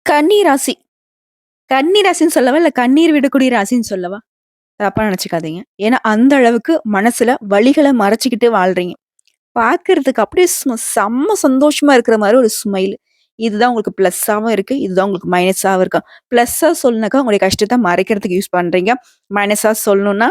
கன்னி ராசி. கன்னி ராசின்னு சொல்லவா? இல்ல கண்ணீர் விடக்கூடிய ராசின்னு சொல்லவா? தப்பா நெனச்சுக்காதீங்க. ஏன்னா, அந்த அளவுக்கு மனசுல வலிகள மறைச்சுக்கிட்டு வாழ்றீங்க. பார்க்கறதுக்கு அப்படியே செம்ம சந்தோஷமா இருக்கிற மாரி ஒரு ஸ்மைல். இதுதான் உங்களுக்கு பிளஸ்ஸாவும் இருக்கு. இதுதான் உங்களுக்கு மைனஸாவும் இருக்கு. பிளஸ்ஸா சொல்லணும்னாக்கா, உங்களுடைய கஷ்டத்த மறைக்கிறதுக்கு யூஸ் பண்றீங்க. மைனஸா சொல்லணும்னா,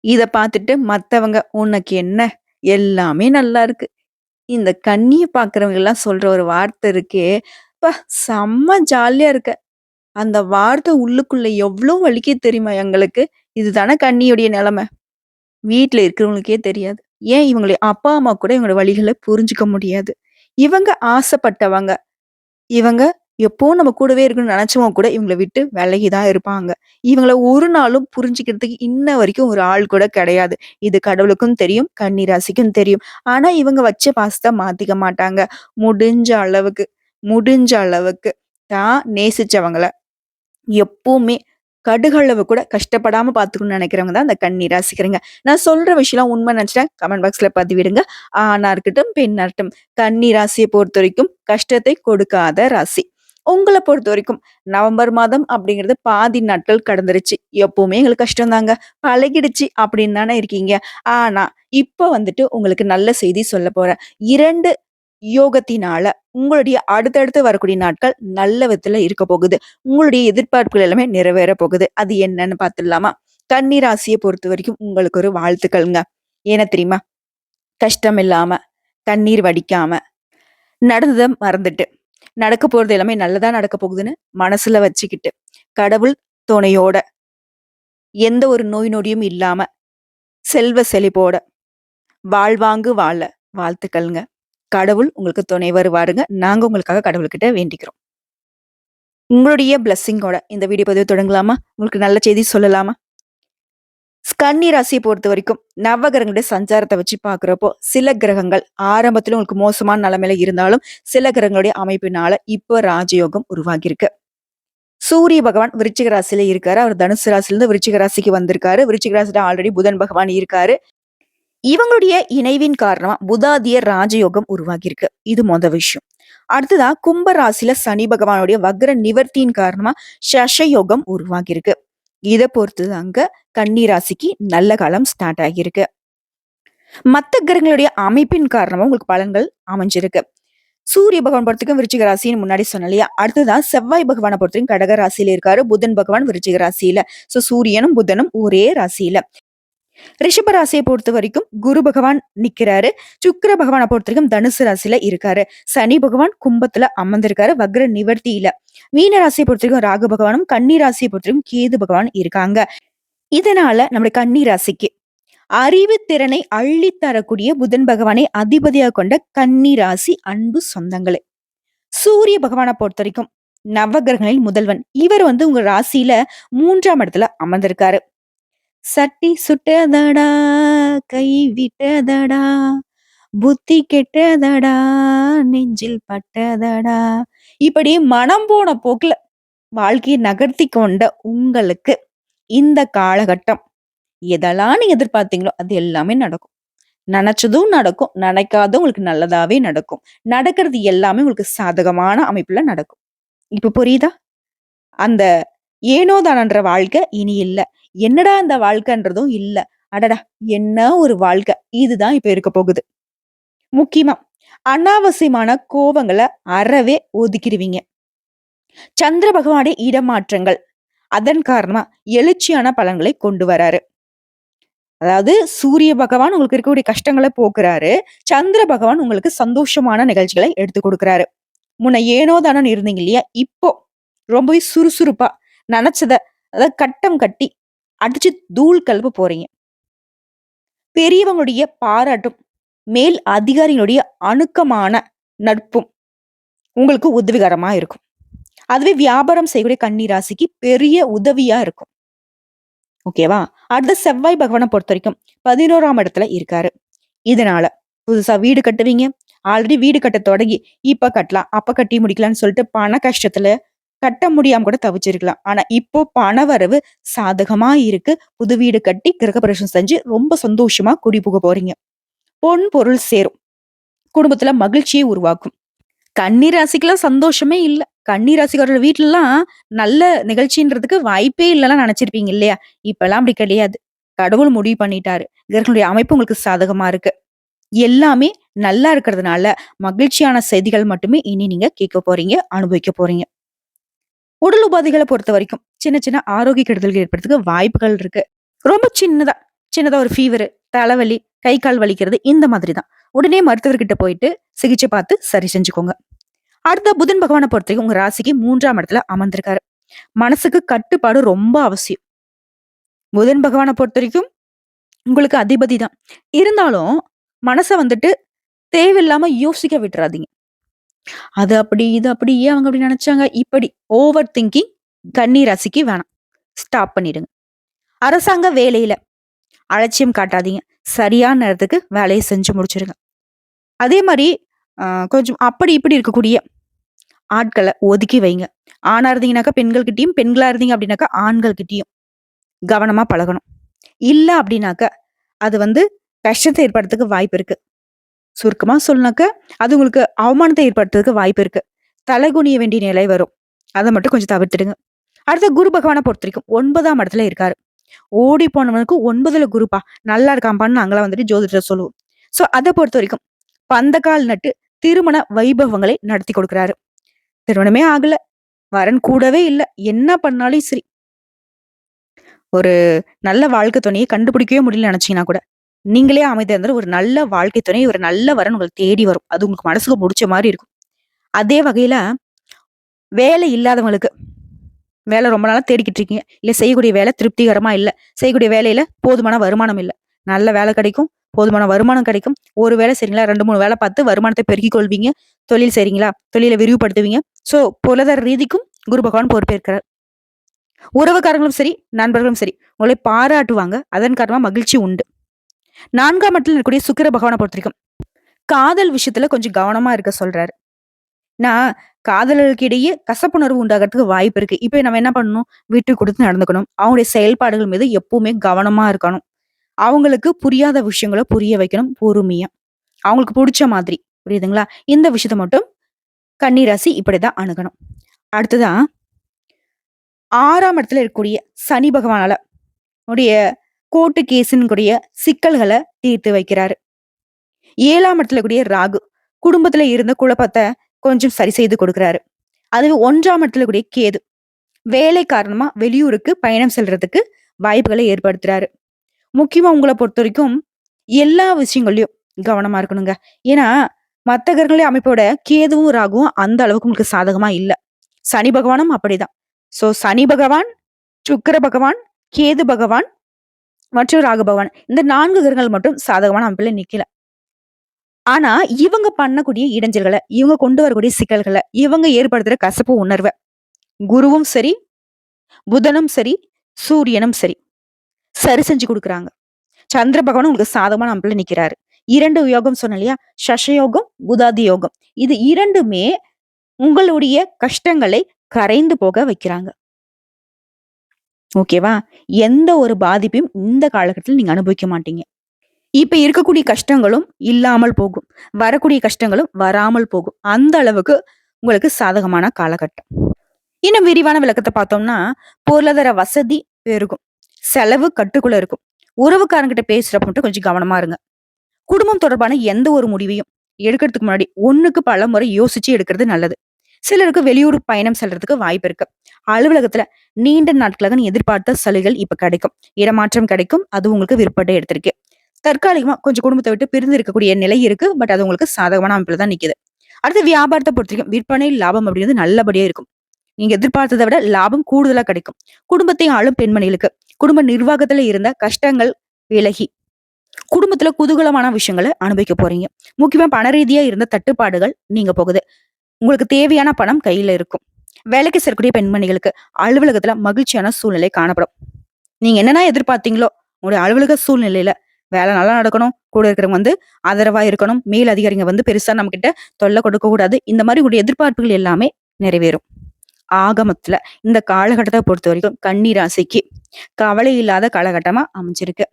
இத பார்த்துட்டு மத்தவங்க, "உனக்கு என்ன? எல்லாமே நல்லா இருக்கு." இந்த கண்ணிய பார்க்கிறவங்கலாம் சொல்ற ஒரு வார்த்தை இருக்கே, "அப்பா! செம்ம ஜாலியா இருக்க." அந்த வார்த்தை உள்ளுக்குள்ள எவ்ளோ வலிக்குது தெரியுமா எங்களுக்கு? இதுதானே கன்னியுடைய நெலைமை. வீட்ல இருக்கிறவங்களுக்கே தெரியாது. ஏன் இவங்களுடைய அப்பா, அம்மா கூட இவங்களோட வலிகள புரிஞ்சுக்க முடியாது. இவங்க ஆசைப்பட்டவங்க. இவங்க எப்பவும் நம்ம கூடவே இருக்கணும்னு நெனச்சவங்க கூட இவங்கள விட்டு விலகி தான் இருப்பாங்க. இவங்கள ஒரு நாளும் புரிஞ்சுக்கிறதுக்கு இன்ன வரைக்கும் ஒரு ஆள் கூட கிடையாது. இது கடவுளுக்கும் தெரியும், கன்னி ராசிக்கும் தெரியும். ஆனா இவங்க வச்ச பாசத்த மாத்திக்க மாட்டாங்க. முடிஞ்ச அளவுக்கு முடிஞ்ச அளவுக்கு தான் நேசிச்சவங்கள எப்பவுமே கடுகளவு கூட கஷ்டப்படாம பார்த்துக்கணும்னு நினைக்கிறவங்க தான் அந்த கன்னி ராசிக்காரங்க. நான் சொல்ற விஷயம்லாம் உண்மை நினைச்சுட்டா கமெண்ட் பாக்ஸ்ல பதிவிடுங்க. ஆணா இருக்கட்டும், பெண்ணா இருக்கட்டும். கன்னி ராசிய பொறுத்தவரைக்கும் கஷ்டத்தை கொடுக்காத ராசி. உங்கள பொறுத்தவரைக்கும் நவம்பர் மாதம் அப்படிங்கிறது பாதி நாட்கள் கடந்துருச்சு. எப்பவுமே எங்களுக்கு கஷ்டம் தாங்க. பழகிடுச்சு அப்படின்னு தானே இருக்கீங்க. ஆனா, இப்ப வந்துட்டு உங்களுக்கு நல்ல செய்தி சொல்லப் போறேன். 2 யோகத்தினால உங்களுடைய அடுத்தடுத்து வரக்கூடிய நாட்கள் நல்ல விதத்துல இருக்க போகுது. உங்களுடைய எதிர்பார்ப்புகள் எல்லாமே நிறைவேற போகுது. அது என்னன்னு பார்த்துடலாமா? கன்னி ராசிய பொறுத்தவரைக்கும் உங்களுக்கு ஒரு வாழ்த்துக்கள்ங்க. ஏன தெரியுமா? கஷ்டம் இல்லாம, கண்ணீர் வடிக்காம, நடந்தத மறந்துட்டு, நடக்க போறது எல்லாமே நல்லதா நடக்க போகுதுன்னு மனசுல வச்சுக்கிட்டு, கடவுள் துணையோட, எந்த ஒரு நோய் நொடியும் இல்லாம, செல்வ செழிப்போட, வாழ்வாங்கு வாழ வாழ்த்துக்கள்ங்க. கடவுள் உங்களுக்கு துணை வருவாருங்க. நாங்க உங்களுக்காக கடவுள்கிட்ட வேண்டிக்கிறோம். உங்களுடைய பிளெஸ்ஸிங்கோட இந்த வீடியோ பதிவு தொடங்கலாமா? உங்களுக்கு நல்ல செய்தி சொல்லலாமா? கன்னி ராசிய பொறுத்தவரைக்கும் நவகிரகங்களுடைய சஞ்சாரத்த வச்சு பார்க்கிறப்போ, சில கிரகங்கள் ஆரம்பத்துல உங்களுக்கு மோசமான நிலைமையில இருந்தாலும், சில கிரகங்களுடைய அமைப்பினால இப்போ ராஜயோகம் உருவாகியிருக்கு. சூரிய பகவான் விருச்சிக ராசியில இருக்காரு. அவர் தனுசு ராசியிலிருந்து விருச்சிக ராசிக்கு வந்திருக்காரு. விருச்சிக ராசியில ஆல்ரெடி புதன் பகவான் இருக்காரு. இவங்களுடைய இணைவின் காரணமா புதாதிய ராஜயோகம் உருவாகியிருக்கு. இது விஷயம். அடுத்ததா கும்ப ராசியில சனி பகவானுடைய வக்ர நிவர்த்தியின் காரணமா சஷயோகம் உருவாகியிருக்கு. இத பொறுத்து அங்க கன்னி ராசிக்கு நல்ல காலம் ஸ்டார்ட் ஆகியிருக்கு. மத்த கிரகங்களுடைய அமைப்பின் காரணமா உங்களுக்கு பலன்கள் அமைஞ்சிருக்கு. சூரிய பகவான் பொறுத்தவரைக்கும் விருச்சிக ராசின்னு முன்னாடி சொன்னேன் இல்லையா? அடுத்ததான் செவ்வாய் பகவானை பொறுத்தவரைக்கும் கடக ராசியில இருக்காரு. புதன் பகவான் விருச்சிக ராசியில. சூரியனும் புதனும் ஒரே ராசியில. ரிஷப ராசியை பொறுத்த வரைக்கும் குரு பகவான் நிக்கிறாரு. சுக்கிர பகவானை பொறுத்த வரைக்கும் தனுசு ராசியில இருக்காரு. சனி பகவான் கும்பத்துல அமர்ந்திருக்காரு வக்ர நிவர்த்தியில. மீன ராசியை பொறுத்த வரைக்கும் ராகு பகவானும், கன்னி ராசியை பொறுத்த வரைக்கும் கேது பகவான் இருக்காங்க. இதனால நம்முடைய கன்னி ராசிக்கு அறிவு திறனை அள்ளி தரக்கூடிய புதன் பகவானை அதிபதியாக கொண்ட கன்னி ராசி அன்பு சொந்தங்களே. சூரிய பகவானை பொறுத்த வரைக்கும் நவகிரகங்களில் முதல்வன். இவர் உங்க ராசியில 3ஆம் இடத்துல அமர்ந்திருக்காரு. சட்டி சுட்டதடா, கை விட்டதடா, புத்தி கெட்டதடா, நெஞ்சில் பட்டதடா. இப்படி மனம் போன போக்குல வாழ்க்கையை நகர்த்தி கொண்ட உங்களுக்கு இந்த காலகட்டம் எதெல்லாம் நீங்க எதிர்பார்த்தீங்களோ அது எல்லாமே நடக்கும். நினைச்சதும் நடக்கும், நினைக்காதும் உங்களுக்கு நல்லதாவே நடக்கும். நடக்கிறது எல்லாமே உங்களுக்கு சாதகமான அமைப்புல நடக்கும். இப்ப புரியுதா? அந்த ஏனோ தானன்ற வாழ்க்கை இனி இல்ல. என்னடா அந்த வாழ்க்கைன்றதும் இல்ல. அடடா! என்ன ஒரு வாழ்க்கை. இதுதான் இப்ப இருக்க போகுது. முக்கியமா அனாவசியமான கோவங்கள அறவே ஒதுக்கிருவீங்க. சந்திர பகவானுடைய இடமாற்றங்கள் அதன் காரணமா எழுச்சியான பலன்களை கொண்டு வராரு. அதாவது சூரிய பகவான் உங்களுக்கு இருக்கக்கூடிய கஷ்டங்களை போக்குறாரு. சந்திர பகவான் உங்களுக்கு சந்தோஷமான நிகழ்ச்சிகளை எடுத்து கொடுக்குறாரு. முன்ன ஏனோ தானோன்னு இருந்தீங்க இல்லையா? இப்போ ரொம்பவே சுறுசுறுப்பா நெனச்சத அதாவது கட்டம் கட்டி அடிச்சு தூள் கெளப்ப போறீங்க. பெரியவங்களுடைய பாராட்டும், மேல் அதிகாரிகளுடைய அணுக்கமான நட்பும் உங்களுக்கு உதவிகரமா இருக்கும். அதுவே வியாபாரம் செய்யக்கூடிய கன்னி ராசிக்கு பெரிய உதவியா இருக்கும். ஓகேவா? அடுத்த செவ்வாய் பகவான பொறுத்தவரைக்கும் 11ஆம் இடத்துல இருக்காரு. இதனால புதுசா வீடு கட்டுவீங்க. ஆல்ரெடி வீடு கட்ட தொடங்கி, இப்ப கட்டலாம், அப்ப கட்டி முடிக்கலாம்ன்னு சொல்லிட்டு பண கஷ்டத்துல கட்ட முடியாம கூட தவிச்சிருக்கலாம். ஆனா இப்போ பணவரவு சாதகமா இருக்கு. புது வீடு கட்டி கிரகப்பிரவேசம் செஞ்சு ரொம்ப சந்தோஷமா குடி புக போறீங்க. பொன் பொருள் சேரும். குடும்பத்துல மகிழ்ச்சியை உருவாக்கும். கன்னி ராசிக்கெல்லாம் சந்தோஷமே இல்ல. கன்னி ராசிக்காரர்கள் வீட்லலாம் நல்ல நிகழ்ச்சின்றதுக்கு வாய்ப்பே இல்லலாம் நெனச்சிருப்பீங்க இல்லையா? இப்பலாம் அப்படி கிடையாது. கடவுள் முடிவு பண்ணிட்டாரு. கிரகங்களுடைய அமைப்பு உங்களுக்கு சாதகமா இருக்கு. எல்லாமே நல்லா இருக்கிறதுனால, மகிழ்ச்சியான செய்திகள் மட்டுமே இனி நீங்க கேட்க போறீங்க, அனுபவிக்க போறீங்க. உடல் உபாதைகள பொறுத்தவரைக்கும், சின்ன சின்ன ஆரோக்கிய கெடுதல்கள் ஏற்படுறதுக்கு வாய்ப்புகள் இருக்கு. ரொம்ப சின்னதா, சின்னதா ஒரு ஃபீவரு, தலைவலி, கை, கால் வலிக்கிறது இந்த மாதிரி தான். உடனே மருத்துவர்கிட்ட போயிட்டு சிகிச்சை பார்த்து சரி செஞ்சுக்கோங்க. அடுத்த புதன் பகவான பொறுத்தவரைக்கும் உங்க ராசிக்கு 3ஆம் இடத்துல அமர்ந்திருக்காரு. மனசுக்கு கட்டுப்பாடு ரொம்ப அவசியம். புதன் பகவான பொறுத்தவரைக்கும் உங்களுக்கு அதிபதி தான். இருந்தாலும் மனச வந்துட்டு தேவையில்லாம யோசிக்க விட்டுறாதீங்க. அது அப்படி, இது அப்படி, ஏன் அவங்க அப்படி நெனச்சாங்க? இப்படி ஓவர் திங்கிங் கன்னி ராசிக்கு வேணாம். ஸ்டாப் பண்ணிடுங்க. அரசாங்க வேலையில அலட்சியம் காட்டாதீங்க. சரியான நேரத்துக்கு வேலைய செஞ்சு முடிச்சுருங்க. அதே மாரி கொஞ்சம் அப்படி இப்படி இருக்கக்கூடிய ஆட்கள ஒதுக்கி வைங்க. ஆணா இருந்தீங்கனாக்கா பெண்கள்கிட்டயும், பெண்களா இருந்தீங்க அப்படின்னாக்கா ஆண்கள்கிட்டயும் கவனமா பழகணும். இல்ல அப்படின்னாக்க, அது வந்து கஷ்டத்த ஏற்படுறதுக்கு வாய்ப்பு இருக்கு. சுருக்கமா சொல்லணும்னாக்க, அது உங்களுக்கு அவமானத்த ஏற்படுத்துறதுக்கு வாய்ப்பு இருக்கு. தலை குனிய வேண்டிய நிலை வரும். அத மட்டும் கொஞ்சம் தவிர்த்துடுங்க. அடுத்து குரு பகவான பொறுத்தவரைக்கும் 9ஆம் இடத்துல இருக்காரு. ஓடி போனவனுக்கு 9ல குருப்பா. நல்லா இருக்கான்ப்பான்னு நாங்கலாம் வந்துட்டு ஜோதிடர் சொல்லுவோம். சோ அத பொறுத்தவரைக்கும் பந்தக்கால் நட்டு திருமண வைபவங்களை நடத்தி கொடுக்கிறாரு. திருமணமே ஆகல. வரன் கூடவே இல்ல. என்ன பண்ணாலும் சரி. ஒரு நல்ல வாழ்க்கை துணைய கண்டுபிடிக்கவே முடியலன்னு நெனச்சீங்கன்னா கூட, நீங்களே அமைதியா இருந்தா ஒரு நல்ல வாழ்க்கை துணை, ஒரு நல்ல வரன் உங்களுக்கு தேடி வரும். அது உங்களுக்கு மனசுக்கு புடிச்ச மாரி இருக்கும். அதே வகையில வேலை இல்லாதவங்களுக்கு, வேலை ரொம்ப நாளா தேடிக்கிட்டு இருக்கீங்க. இல்ல செய்யக்கூடிய வேலை திருப்திகரமா இல்ல. செய்யக்கூடிய வேலையில போதுமான வருமானம் இல்ல. நல்ல வேலை கிடைக்கும். போதுமான வருமானம் கிடைக்கும். ஒரு வேலை செய்றீங்களா, 2, 3 வேலை பார்த்து வருமானத்த பெருக்கிக் கொள்வீங்க. தொழில் செய்றீங்களா, தொழில விரிவுபடுத்துவீங்க. சோ பொருளாதார ரீதிக்கும் குரு பகவான் பொறுப்பேற்கிறார். உறவுக்காரங்களும் சரி, நண்பர்களும் சரி, உங்களை பாராட்டுவாங்க. அதன் காரணமா மகிழ்ச்சி உண்டு. 4ஆம் இடத்துல இருக்கக்கூடிய சுக்கிர பகவான பொறுத்தவரைக்கும், காதல் விஷயத்துல கொஞ்சம் கவனமா இருக்க சொல்றாரு. நான் காதலர்களுக்கு இடையே கசப்புணர்வு உண்டாகறதுக்கு வாய்ப்பு இருக்கு. இப்ப நம்ம என்ன பண்ணணும்? விட்டு குடுத்து நடந்துக்கணும். அவங்களுடைய செயல்பாடுகள் மீது எப்பவுமே கவனமா இருக்கணும். அவங்களுக்கு புரியாத விஷயங்கள புரிய வைக்கணும் பொறுமையா. அவங்களுக்கு புடிச்ச மாதிரி. புரியுதுங்களா? இந்த விஷயத்த மட்டும் கன்னி ராசி இப்படிதான் அணுகணும். அடுத்ததா 6ஆம் இடத்துல இருக்கக்கூடிய சனி பகவானால உடைய கோர்ட்டு கேஸ்ன்னு கூடிய சிக்கல்கள தீர்த்து வைக்கிறாரு. 7ஆம் இடத்துல கூடிய ராகு குடும்பத்துல இருந்த குழப்பத்த கொஞ்சம் சரி செய்து கொடுக்கிறாரு. அதுவே 1ஆம் இடத்துல கூடிய கேது வேலை காரணமா வெளியூருக்கு பயணம் செல்றதுக்கு வாய்ப்புகளை ஏற்படுத்துறாரு. முக்கியமா உங்கள பொறுத்தவரைக்கும் எல்லா விஷயங்கள்லயும் கவனமா இருக்கணுங்க. ஏன்னா, மத்த கிரகங்களே அமைப்போட கேதுவும், ராகுவும் அந்த அளவுக்கு உங்களுக்கு சாதகமா இல்ல. சனி பகவானும் அப்படிதான். சோ சனி பகவான், சுக்கிர பகவான், கேது பகவான் மற்றும் ராகு பகவான் இந்த 4 கிரகங்கள் மட்டும் சாதகமான அமைப்புல நிக்கல. ஆனா, இவங்க பண்ணக்கூடிய இடைஞ்சல்கள, இவங்க கொண்டு வரக்கூடிய சிக்கல்கள, இவங்க ஏற்படுத்துற கசப்பு உணர்வ குருவும் சரி, புதனும் சரி, சூரியனும் சரி, சரி செஞ்சு குடுக்குறாங்க. சந்திர பகவானும் உங்களுக்கு சாதகமான அமைப்புல நிக்கிறாரு. 2 யோகம் சொன்னேன் இல்லையா? சஷயோகம், புதாதி யோகம். இது 2மே உங்களுடைய கஷ்டங்களை கரைந்து போக வைக்கிறாங்க. ஓகேவா? எந்த ஒரு பாதிப்பையும் இந்த காலகட்டத்துல நீங்க அனுபவிக்க மாட்டீங்க. இப்ப இருக்கக்கூடிய கஷ்டங்களும் இல்லாமல் போகும். வரக்கூடிய கஷ்டங்களும் வராமல் போகும். அந்த அளவுக்கு உங்களுக்கு சாதகமான காலகட்டம். இன்னும் விரிவான விளக்கத்த பார்த்தோம்னா, பொருளாதார வசதி பெருகும். செலவு கட்டுக்குள்ள இருக்கும். உறவுக்காரங்கிட்ட பேசுறப்ப மட்டும் கொஞ்சம் கவனமா இருங்க. குடும்பம் தொடர்பான எந்த ஒரு முடிவையும் எடுக்கிறதுக்கு முன்னாடி 1க்கு பல முறை யோசிச்சு எடுக்கிறது நல்லது. சிலருக்கு வெளியூர் பயணம் செல்றதுக்கு வாய்ப்பு இருக்கு. அலுவலகத்துல நீண்ட நாட்களாக நீ எதிர்பார்த்த சலுகைகள் இப்ப கிடைக்கும். இடமாற்றம் கிடைக்கும். அது உங்களுக்கு விருப்பப்பட்ட இடத்திற்கு. தற்காலிகமா கொஞ்சம் குடும்பத்தை விட்டு பிரிந்து இருக்கக்கூடிய நிலை இருக்கு. பட் அது உங்களுக்கு சாதகமான அமைப்புல தான் நிக்குது. அடுத்து வியாபாரத்தை பொறுத்தவரைக்கும் விற்பனை லாபம் அப்படிங்கிறது நல்லபடியா இருக்கும். நீங்க எதிர்பார்த்ததை விட லாபம் கூடுதலா கிடைக்கும். குடும்பத்தை ஆளும் பெண்மணிகளுக்கு குடும்ப நிர்வாகத்துல இருந்த கஷ்டங்கள் விலகி குடும்பத்துல குதூகலமான விஷயங்களை அனுபவிக்க போறீங்க. முக்கியமா பண ரீதியா இருந்த தட்டுப்பாடுகள் நீங்க போகுது. உங்களுக்கு தேவையான பணம் கையில இருக்கும். வேலைக்கு செல்லக்கூடிய பெண்மணிகளுக்கு அலுவலகத்துல மகிழ்ச்சியான சூழ்நிலை காணப்படும். நீங்க என்னென்ன எதிர்பார்த்தீங்களோ உங்களுடைய அலுவலக சூழ்நிலையில வேலை நல்லா நடக்கணும். கூட இருக்கிறவங்க வந்து ஆதரவா இருக்கணும். மேல் அதிகாரிங்க வந்து பெருசா நம்ம கிட்ட தொல்லை கொடுக்க கூடாது. இந்த மாதிரி உங்களுடைய எதிர்பார்ப்புகள் எல்லாமே நிறைவேறும். ஆகமத்துல இந்த காலகட்டத்தை பொறுத்த வரைக்கும் கன்னி ராசிக்கு கவலை இல்லாத காலகட்டமா அமைஞ்சிருக்கு.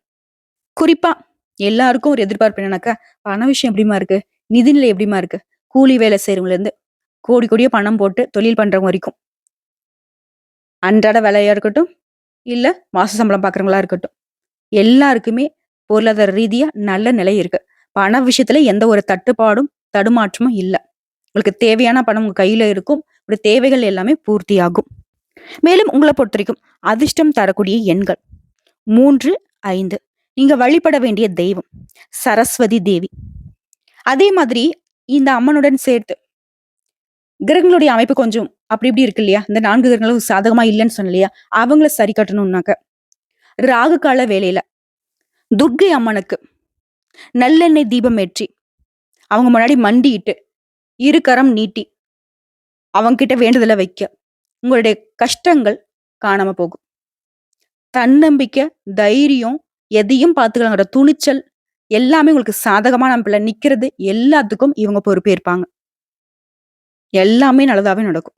குறிப்பா எல்லாருக்கும் ஒரு எதிர்பார்ப்பு என்னன்னாக்கா, பண விஷயம் எப்படிமா இருக்கு? நிதிநிலை எப்படிமா இருக்கு? கூலி வேலை செய்றவங்கல இருந்து கோடி கோடியா பணம் போட்டு தொழில் பண்றவங்க வரைக்கும். அன்றாட வேலையா இருக்கட்டும், இல்ல மாச சம்பளம் பார்க்குறவங்களா இருக்கட்டும். எல்லாருக்குமே பொருளாதார ரீதியா நல்ல நிலை இருக்கு. பண விஷயத்துல எந்த ஒரு தட்டுப்பாடும், தடுமாற்றமும் இல்ல. உங்களுக்கு தேவையான பணம் உங்க கையில இருக்கும். உங்களுடைய தேவைகள் எல்லாமே பூர்த்தியாகும். மேலும் உங்கள பொறுத்தவரைக்கும் அதிர்ஷ்டம் தரக்கூடிய எண்கள் 3, 5. நீங்க வழிபட வேண்டிய தெய்வம் சரஸ்வதி தேவி. அதே மாதிரி இந்த அம்மனுடன் சேர்த்து கிரகங்களுடைய அமைப்பு கொஞ்சம் அப்படி இப்படி இருக்கு இல்லையா? இந்த 4 கிரகங்களும் சாதகமா இல்லன்னு சொன்னேன் இல்லையா? அவங்கள சரி கட்டணும்னாக்க, ராகு கால வேளையில துர்க்கை அம்மனுக்கு நல்லெண்ணெய் தீபம் ஏற்றி, அவங்க முன்னாடி மண்டியிட்டு, இரு கரம் நீட்டி, அவங்ககிட்ட வேண்டுதல வைக்க, உங்களுடைய கஷ்டங்கள் காணாம போகும். தன்னம்பிக்கை, தைரியம், எதையும் பார்த்துக்கலாங்கிற துணிச்சல் எல்லாமே உங்களுக்கு சாதகமான அமைப்புல நிக்கிறது எல்லாத்துக்கும் இவங்க பொறுப்பேற்பாங்க. எல்லாமே நல்லதாவே நடக்கும்.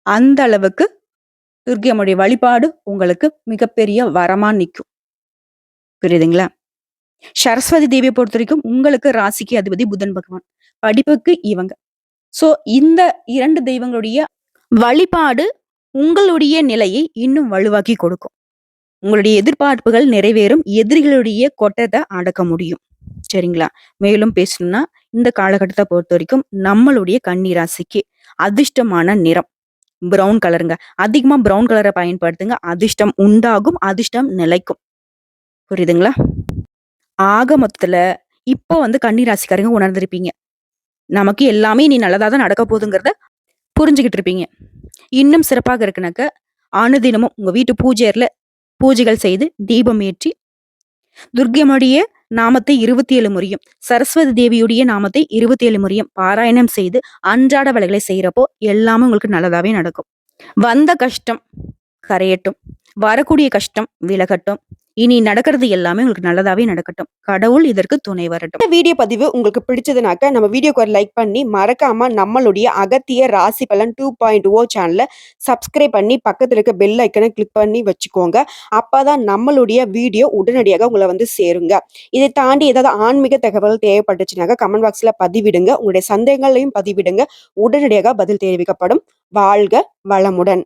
அந்த அளவுக்கு துர்க்கை அம்மனுடைய வழிபாடு உங்களுக்கு மிகப்பெரிய வரமா நிக்கும். புரியுதுங்களா? சரஸ்வதி தேவியை பொறுத்தவரைக்கும் உங்களுக்கு ராசிக்கு அதிபதி புதன் பகவான். படிப்புக்கு இவங்க. சோ இந்த 2 தெய்வங்களுடைய வழிபாடு உங்களுடைய நிலையை இன்னும் வலுவாக்கி கொடுக்கும். உங்களுடைய எதிர்பார்ப்புகள் நிறைவேறும். எதிரிகளுடைய கொட்டத்தை அடக்க முடியும். சரிங்களா? மேலும் பேசணும்னா இந்த காலகட்டத்தை பொறுத்தவரைக்கும் நம்மளுடைய கன்னி ராசிக்கு அதிர்ஷ்டமான நிறம் பிரவுன் கலருங்க. அதிகமா பிரவுன் கலரை பயன்படுத்துங்க. அதிர்ஷ்டம் உண்டாகும். அதிர்ஷ்டம் நிலைக்கும். புரியுதுங்களா? ஆக மொத்தத்துல இப்போ கன்னி ராசிக்காரங்க உணர்ந்திருப்பீங்க. நமக்கு எல்லாமே இனி நல்லதா தான் நடக்க போகுதுங்கிறத புரிஞ்சுகிட்டு இருப்பீங்க. இன்னும் சிறப்பாக இருக்குனாக்க, அனுதினமும் உங்க வீட்டு பூஜை அறையில பூஜைகள் செய்து தீபம் ஏற்றி, துர்க்கை அம்மாவுடைய நாமத்தை 27 முறையும், சரஸ்வதி தேவியுடைய நாமத்தை 27 முறையும் பாராயணம் செய்து அன்றாட வேலைகளை செய்யறப்போ எல்லாமே உங்களுக்கு நல்லதாவே நடக்கும். வந்த கஷ்டம் கரையட்டும். வரக்கூடிய கஷ்டம் விலகட்டும். இனி நடக்கிறது எல்லாமே உங்களுக்கு நல்லதாவே நடக்கட்டும். கடவுள் இதற்கு துணை வரட்டும். இந்த வீடியோ பதிவு உங்களுக்கு பிடிச்சதுனாக்க நம்ம வீடியோக்கு ஒரு லைக் பண்ணி மறக்காம நம்மளுடைய அகத்திய ராசி பலன் 2.0 சேனலை சப்ஸ்கிரைப் பண்ணி பக்கத்துல இருக்க பெல் ஐக்கனை கிளிக் பண்ணி வச்சுக்கோங்க. அப்பதான் நம்மளுடைய வீடியோ உடனடியாக உங்களை சேருங்க. இதை தாண்டி ஏதாவது ஆன்மீக தகவல் தேவைப்பட்டுச்சுனாக்க கமெண்ட் பாக்ஸ்ல பதிவிடுங்க. உங்களுடைய சந்தேகங்களையும் பதிவிடுங்க. உடனடியாக பதில் தெரிவிக்கப்படும். வாழ்க வளமுடன்.